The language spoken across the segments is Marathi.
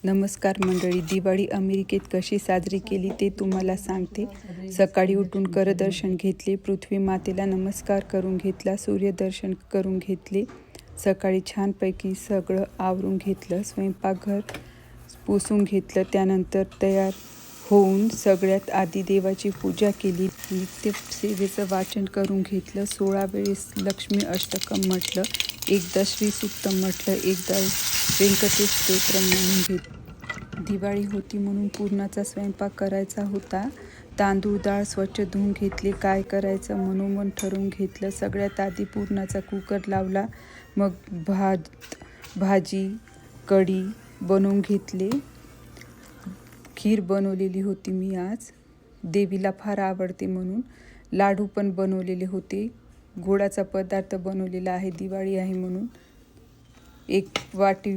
नमस्कार मंडळी, दिवाळी अमेरिकेत कशी साजरी केली ते तुम्हाला सांगते. सकाळी उठून करदर्शन घेतले, पृथ्वी मातेला नमस्कार करून घेतला, सूर्यदर्शन करून घेतले. सकाळी छानपैकी सगळं आवरून घेतलं, स्वयंपाकघर पुसून घेतलं. त्यानंतर तयार होऊन सगळ्यात आधी देवाची पूजा केली. नित्यसेवेचं वाचन करून घेतलं. 16 वेळेस लक्ष्मी अष्टकं म्हटलं, एकदा श्रीसूक्तम म्हटलं, एकदा व्यंकटेश स्तोत्र म्हणून घेतलं. दिवाळी होती म्हणून पुरणाचा स्वयंपाक करायचा होता. तांदूळ डाळ स्वच्छ धुवून घेतले. काय करायचं मनोमन ठरवून घेतलं. सगळ्यात आधी पुरणाचा कुकर लावला, मग भात, भाजी, कढी बनवून घेतले. खीर बनवलेली होती मी आज, देवीला फार आवडते म्हणून. लाडू पण बनवलेले होते. गोडाचा पदार्थ बनवलेला आहे, दिवाळी आहे म्हणून. 1 वाटी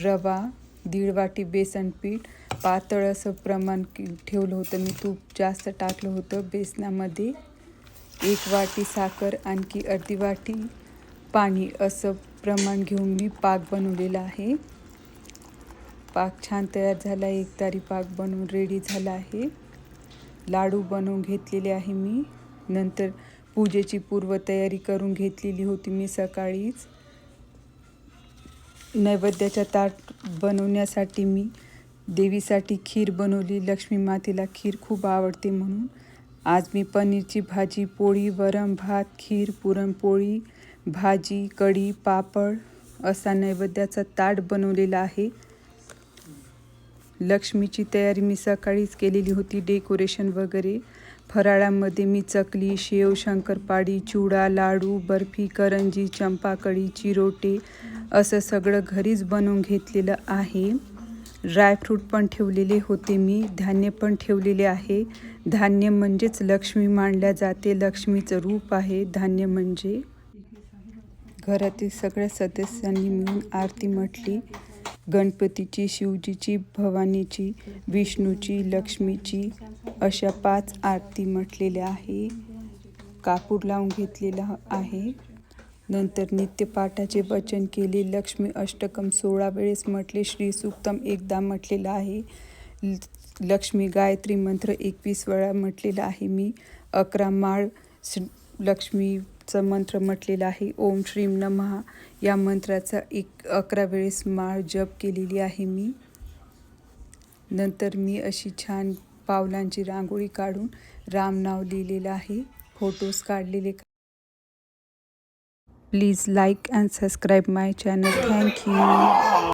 रवा, 1.5 वाटी बेसन पीठ, पातळ असं प्रमाण ठेवलं होतं मी. तूप जास्त टाकलं होतं बेसनामध्ये. 1 वाटी साखर, आणखी अर्धी वाटी पाणी असं प्रमाण घेऊन मी पाक बनवलेला आहे. पाक छान तयार झाला, एकतारी पाक बनवून रेडी झाला आहे. लाडू बनवून घेतलेले आहे मी. नंतर पूजेची पूर्वतयारी करून घेतलेली होती मी सकाळीच. नैवेद्याचा ताट बनवण्यासाठी मी देवीसाठी खीर बनवली. लक्ष्मी मातेला खीर खूप आवडते म्हणून. आज मी पनीरची भाजी, पोळी, वरण भात, खीर, पुरणपोळी, भाजी, कढी, पापड असा नैवेद्याचा ताट बनवलेला आहे. लक्ष्मीची तयारी मी सकाळीच केलेली होती, डेकोरेशन वगैरे. फराळामध्ये मी चकली, शेव, शंकरपाळी, चिवडा, लाडू, बर्फी, करंजी, चंपाकळी, चिरोटे असं सगळं घरीच बनवून घेतलेलं आहे. ड्रायफ्रूट पण ठेवलेले होते मी, धान्य पण ठेवलेले आहे. धान्य म्हणजेच लक्ष्मी मानल्या जाते, लक्ष्मीचं रूप आहे धान्य म्हणजे. घरातील सगळ्या सदस्यांनी मिळून आरती म्हटली. गणपतीची, शिवजीची, भवानीची, विष्णूची, लक्ष्मीची अशा 5 आरती म्हटलेल्या आहे. कापूर लावून घेतलेला आहे. नंतर नित्यपाठाचे वचन केले. लक्ष्मी अष्टकम 16 वेळेस म्हटले. श्रीसूक्तम एकदा म्हटलेलं आहे. लक्ष्मी गायत्री मंत्र 21 वेळा म्हटलेला आहे मी. 11 माळ लक्ष्मीचं मंत्र म्हटलेला आहे. ओम श्रीम नमः या मंत्राचा 11 वेळेस माळ जप केलेली आहे मी. नंतर मी अशी छान पावलांची रांगोळी काढून राम नाव लिहिलेलं आहे. फोटोज काढलेले. Please like and subscribe my channel. Thank you.